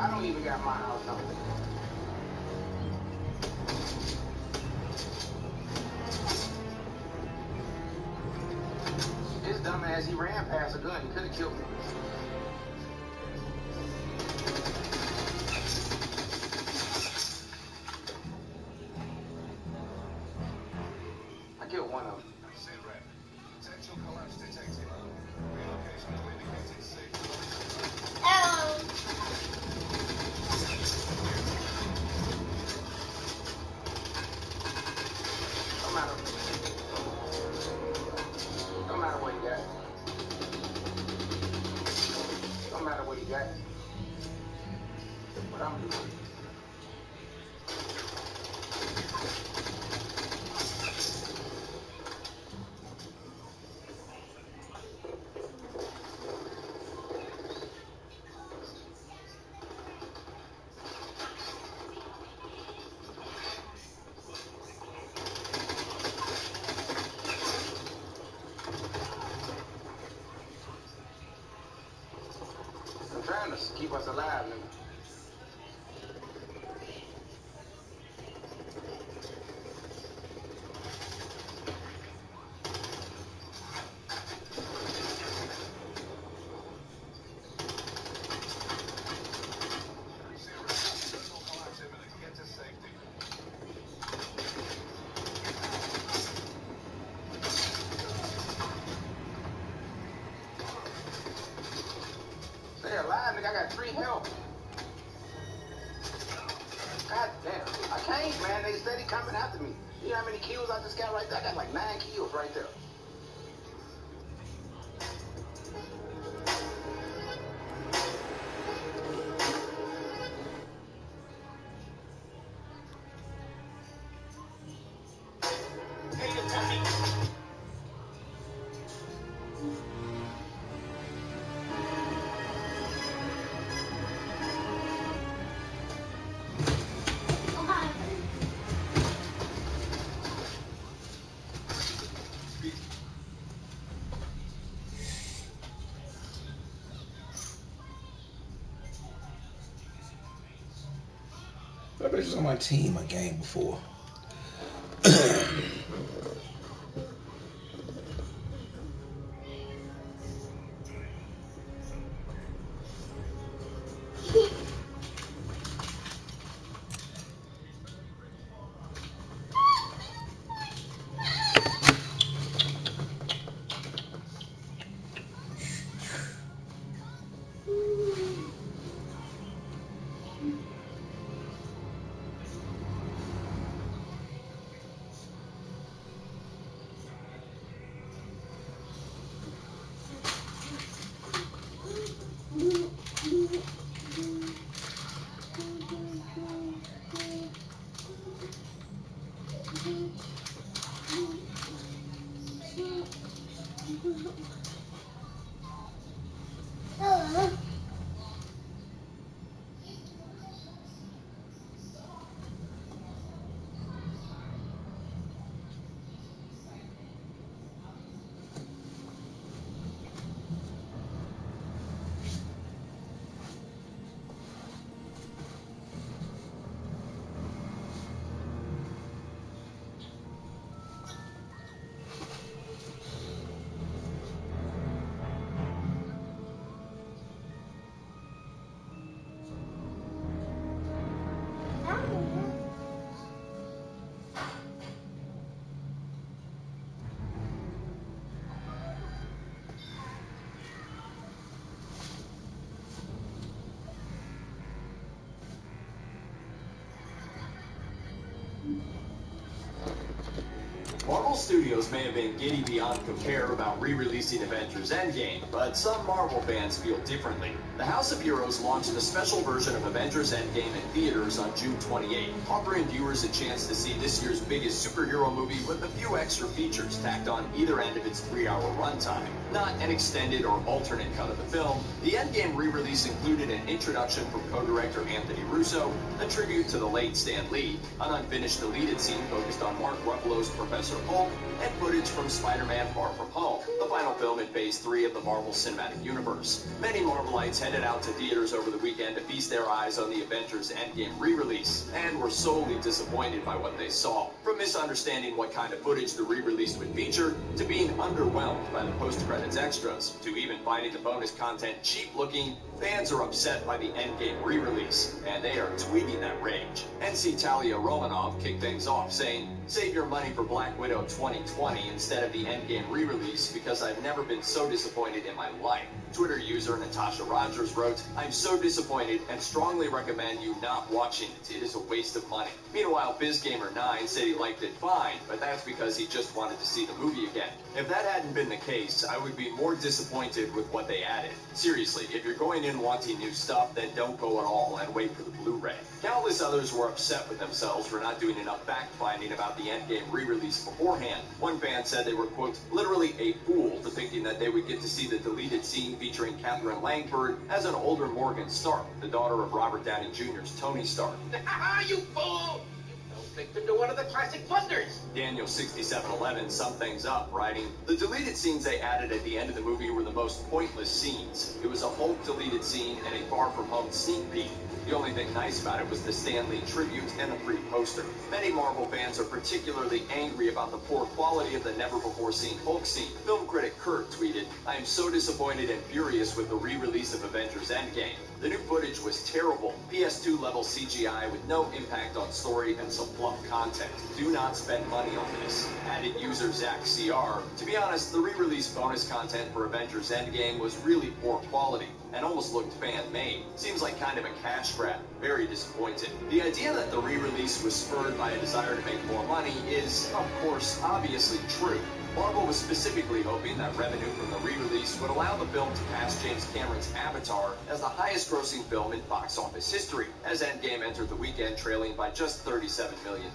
I don't even got my house number. His dumbass, he ran past a gun. He could have killed me. I killed one of them. Potential collapse detected. Relocation to indicated safe. No matter what you got. No matter what you got. What I'm doing. I'm trying to keep us alive, nigga. Stay alive, nigga. I got 3 health. God damn. I can't, man. They steady coming after me. You know how many kills I just got right there? I got like 9 kills right there. That bitch was on my team a game before. Marvel Studios may have been giddy beyond compare about re-releasing Avengers Endgame, but some Marvel fans feel differently. The House of Heroes launched a special version of Avengers Endgame in theaters on June 28, offering viewers a chance to see this year's biggest superhero movie with a few extra features tacked on either end of its 3-hour runtime. Not an extended or alternate cut of the film, the Endgame re-release included an introduction from co-director Anthony Russo, a tribute to the late Stan Lee, an unfinished deleted scene focused on Mark Ruffalo's Professor Hulk, She-Hulk, and footage from Spider-Man Far From Home, the final film in Phase 3 of the Marvel Cinematic Universe. Many Marvelites headed out to theaters over the weekend to feast their eyes on the Avengers Endgame re-release, and were sorely disappointed by what they saw. From misunderstanding what kind of footage the re-release would feature, to being underwhelmed by the post-credits extras, to even finding the bonus content cheap-looking, fans are upset by the Endgame re-release, and they are tweeting that rage. NC Talia Romanov kicked things off, saying, "Save your money for Black Widow 2020 instead of the Endgame re-release because I've never been so disappointed in my life." Twitter user Natasha Rogers wrote, "I'm so disappointed and strongly recommend you not watching it. It is a waste of money." Meanwhile, BizGamer9 said he liked it fine, but that's because he just wanted to see the movie again. If that hadn't been the case, I would be more disappointed with what they added. Seriously, if you're going in wanting new stuff, then don't go at all and wait for the Blu-ray. Countless others were upset with themselves for not doing enough fact-finding about the Endgame re-release beforehand. One fan said they were, quote, literally a fool for thinking that they would get to see the deleted scene featuring Catherine Langford as an older Morgan Stark, the daughter of Robert Downey Jr.'s Tony Stark. You fool! Clicked into one of the classic blunders. Daniel 6711 summed things up, writing, "The deleted scenes they added at the end of the movie were the most pointless scenes. It was a Hulk deleted scene and a Far From Home sneak peek. The only thing nice about it was the Stan Lee tribute and a free poster." Many Marvel fans are particularly angry about the poor quality of the never-before-seen Hulk scene. Film critic Kurt tweeted, "I am so disappointed and furious with the re-release of Avengers Endgame. The new footage was terrible. PS2-level CGI with no impact on story and some fluff content. Do not spend money on this." Added user Zach CR, "To be honest, the re-release bonus content for Avengers Endgame was really poor quality and almost looked fan-made. Seems like kind of a cash grab. Very disappointed." The idea that the re-release was spurred by a desire to make more money is, of course, obviously true. Marvel was specifically hoping that revenue from the re-release would allow the film to pass James Cameron's Avatar as the highest-grossing film in box office history, as Endgame entered the weekend trailing by just $37 million.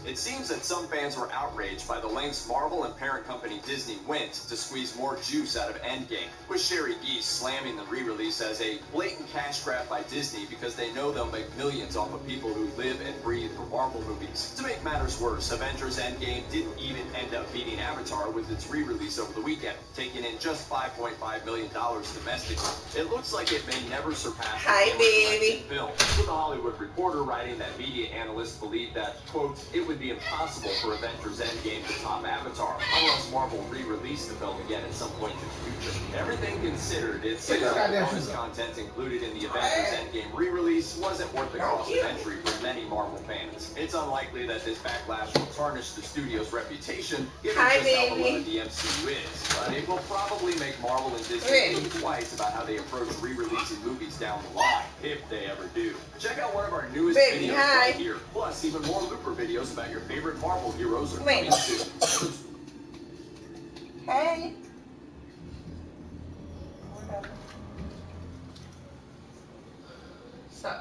It seems that some fans were outraged by the lengths Marvel and parent company Disney went to squeeze more juice out of Endgame, with Sherry Geese slamming the re-release as a blatant cash grab by Disney because they know they'll make millions off of people who live and breathe for Marvel movies. To make matters worse, Avengers Endgame didn't even end up beating Avatar with its re-release over the weekend, taking in just $5.5 million domestically. It looks like it may never surpass the film, with The Hollywood Reporter writing that media analysts believe that, quote, "It would be impossible for Avengers Endgame to top Avatar unless Marvel re-released the film again at some point in the future." Everything considered, it's bonus content included in the Avengers Endgame re-release wasn't worth the cost of entry for many Marvel fans. It's unlikely that this backlash will tarnish the studio's reputation, given just how beloved the MCU is, but it will probably make Marvel and Disney think twice about how they approach re-releasing movies down the line, if they ever do. Check out one of our newest videos right here. Plus, even more Looper videos about your favorite Marvel heroes are coming soon. Hey. So.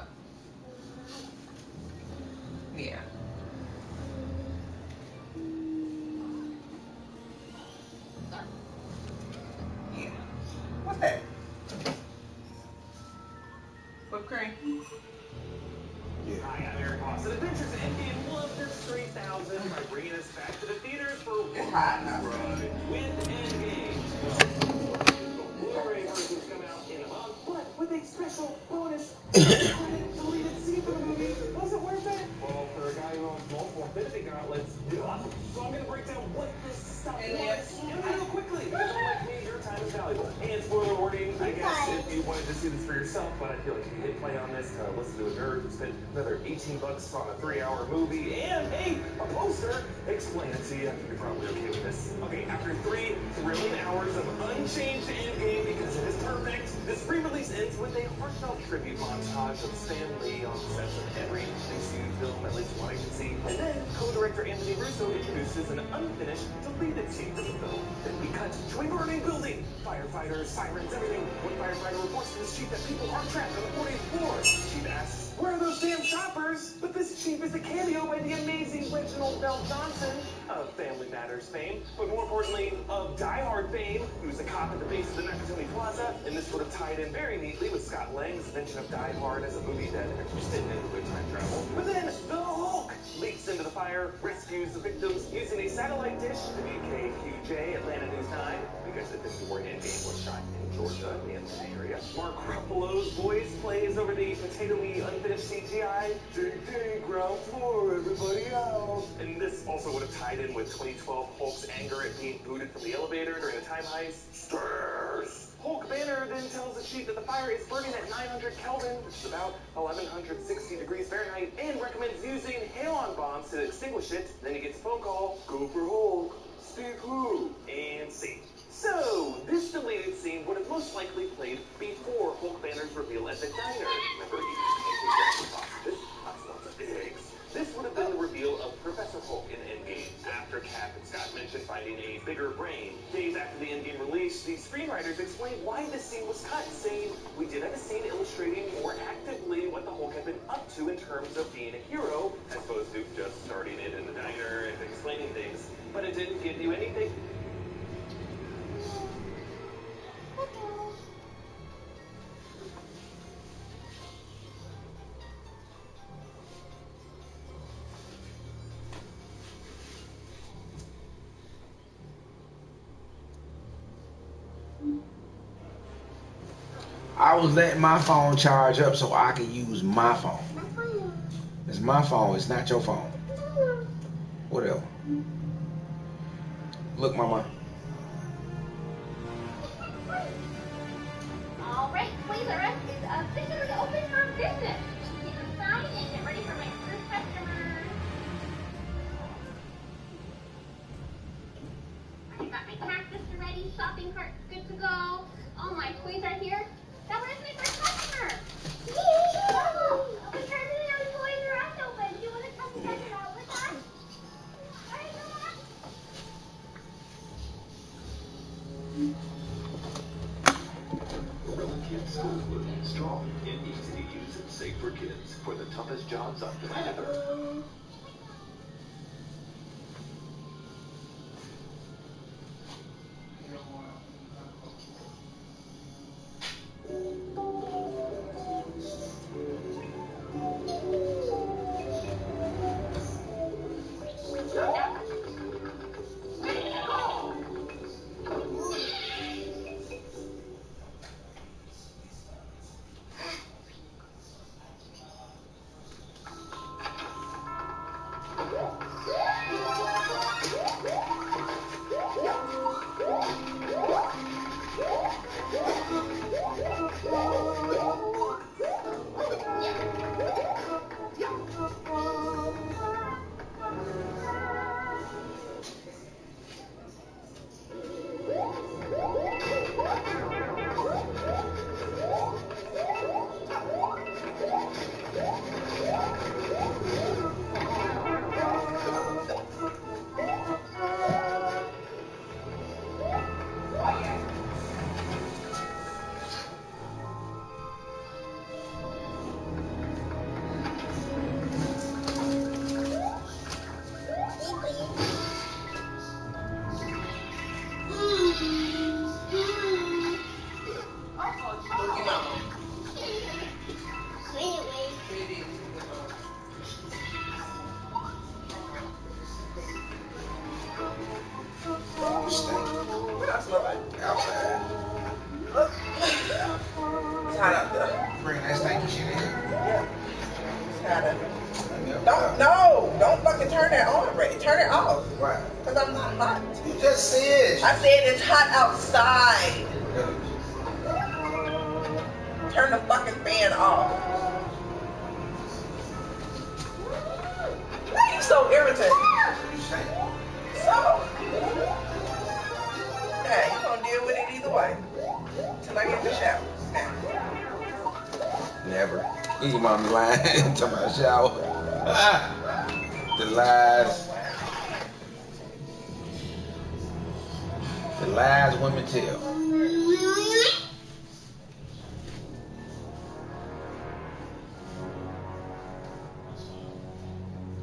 Yeah. Yeah. What's that? Whipped cream? Yeah. Hi, I'm Eric Moss. Adventures Endgame Wonder 3000 by bringing us back to the theaters for one ride with Endgame. The Blu-ray versions come out in a month, but with a special bonus deleted scene for the movie. Was it worth it? Well, for a guy who owns multiple Infinity Gauntlets, yeah. So I'm going to break down what this stuff was. And real quickly, because unlike me, your time is valuable. And spoiler warning, I guess if you wanted to see this for yourself, but I feel like if you hit play on this, listen to a nerd who spent another $18 on a 3-hour movie and a poster, explain it to you. You're probably okay with this. Okay, after 3 thrilling hours of unchanged Endgame, because it is perfect, this re-release ends with a heartfelt tribute montage of Stan Lee on the sets of every MCU film at least one I can see. And then co-director Anthony Russo introduces an unfinished deleted scene for the film. Then we cut to a burning building. Firefighters, sirens, everything. One firefighter reports to his chief that people are trapped on the 40th floor. Chief asks, "Where are those damn choppers?" But this chief is a cameo by the amazing Reginald Bell Johnson of Family Matters fame, but more importantly, of Die Hard fame. He was a cop at the base of the Nakatomi Plaza, and this would have tied in very neatly with Scott Lang's mention of Die Hard as a movie that actually didn't end with time travel. But then the Hulk leaps into the fire, rescues rescues the victims using a satellite dish. The KQJ Atlanta News 9, because the Victorian game was shot in Georgia and the area. Mark Ruffalo's voice plays over the potatoey unfinished CGI. Ding ding, ground floor, everybody out. And this also would have tied in with 2012 Hulk's anger at being booted from the elevator during a time heist. Stairs. Hulk Banner then tells the chief that the fire is burning at 900 Kelvin, which is about 1160 degrees Fahrenheit, and recommends using halon bombs to extinguish it. Then he gets a phone call, go for Hulk, Steve who, and scene. So, this deleted scene would have most likely played before Hulk Banner's reveal at the diner. Remember, he pancake sausages, lots of eggs. This would have been the reveal of Professor Hulk in Endgame, after Cap and Scott mentioned finding a bigger brain. Days after the Endgame release, the screenwriters explained why this scene was cut, saying, we did have a scene illustrating more actively what the Hulk had been up to in terms of being a hero, as opposed to just starting it in the diner and explaining things, but it didn't give you anything. I was letting my phone charge up so I could use my phone. It's my phone, it's not your phone. Whatever. Look, Mama. All right, Toys R Us is officially open for business. Get inside and get ready for my first customer. I got my cactus ready, shopping cart good to go. All my toys are here. Now where's my first customer? We currently have Toys R Us open. Do you want to come check it out with us? All right, come on. Gorilla Kids School Food. Strong and easy to use and safe for kids. For the toughest jobs on planet Earth. What else smell like? Outside. Look. It's hot out there. Bring that stanky shit in. Yeah. It's hot out there. Don't fucking turn that on, Ray. Turn it off. Why? Because I'm not hot. You just said. I said it's hot outside. Turn the fucking fan off. Why are you so irritated? You saying? So? Yeah, you're gonna deal with it either way. Till I get in the shower. Now. Never. Your mom's lying to my shower. The lies. The lies women tell.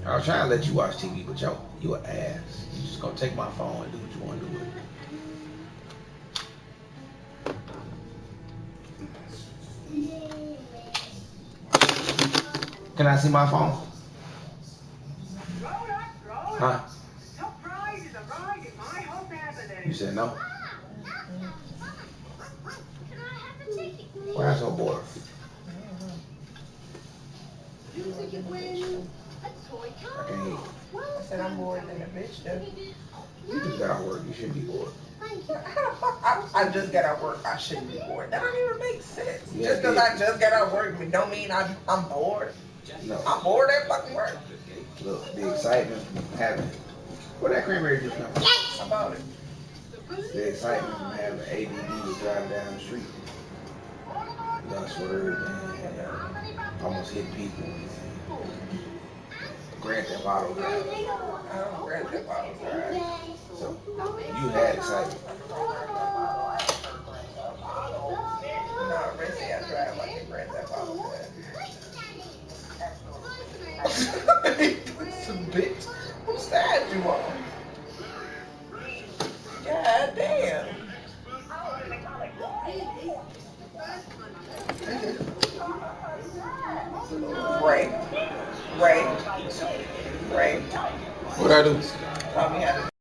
I was trying to let you watch TV, but you an ass. You just gonna take my phone and do what you want to do with it. Can I see my phone? Huh? Top prize is a ride in my Hot Avenue. You said no? Can I have a ticket? Why are you so bored? New ticket win a toy I car. can't hear you. I said I'm bored than a bitch though. You just got out of work. You shouldn't be bored. Thank you. How the fuck I just got out of work, I shouldn't be bored. That don't even make sense. Yeah, Just because I just got out of work don't mean I'm bored. No. I'm bored at fucking work. Look, the excitement from having. Where that cranberry juice come from? How about it? The excitement from having ADD was driving down the street. Y'all swerved and almost hit people. Grand Theft Auto drive. I don't Grand Theft Auto drive. So you had excitement. No, Rizzy, I drive like a Grand Theft Auto drive. It's a bitch. Whose side you on? God damn. Ray. What I do? Taught me how to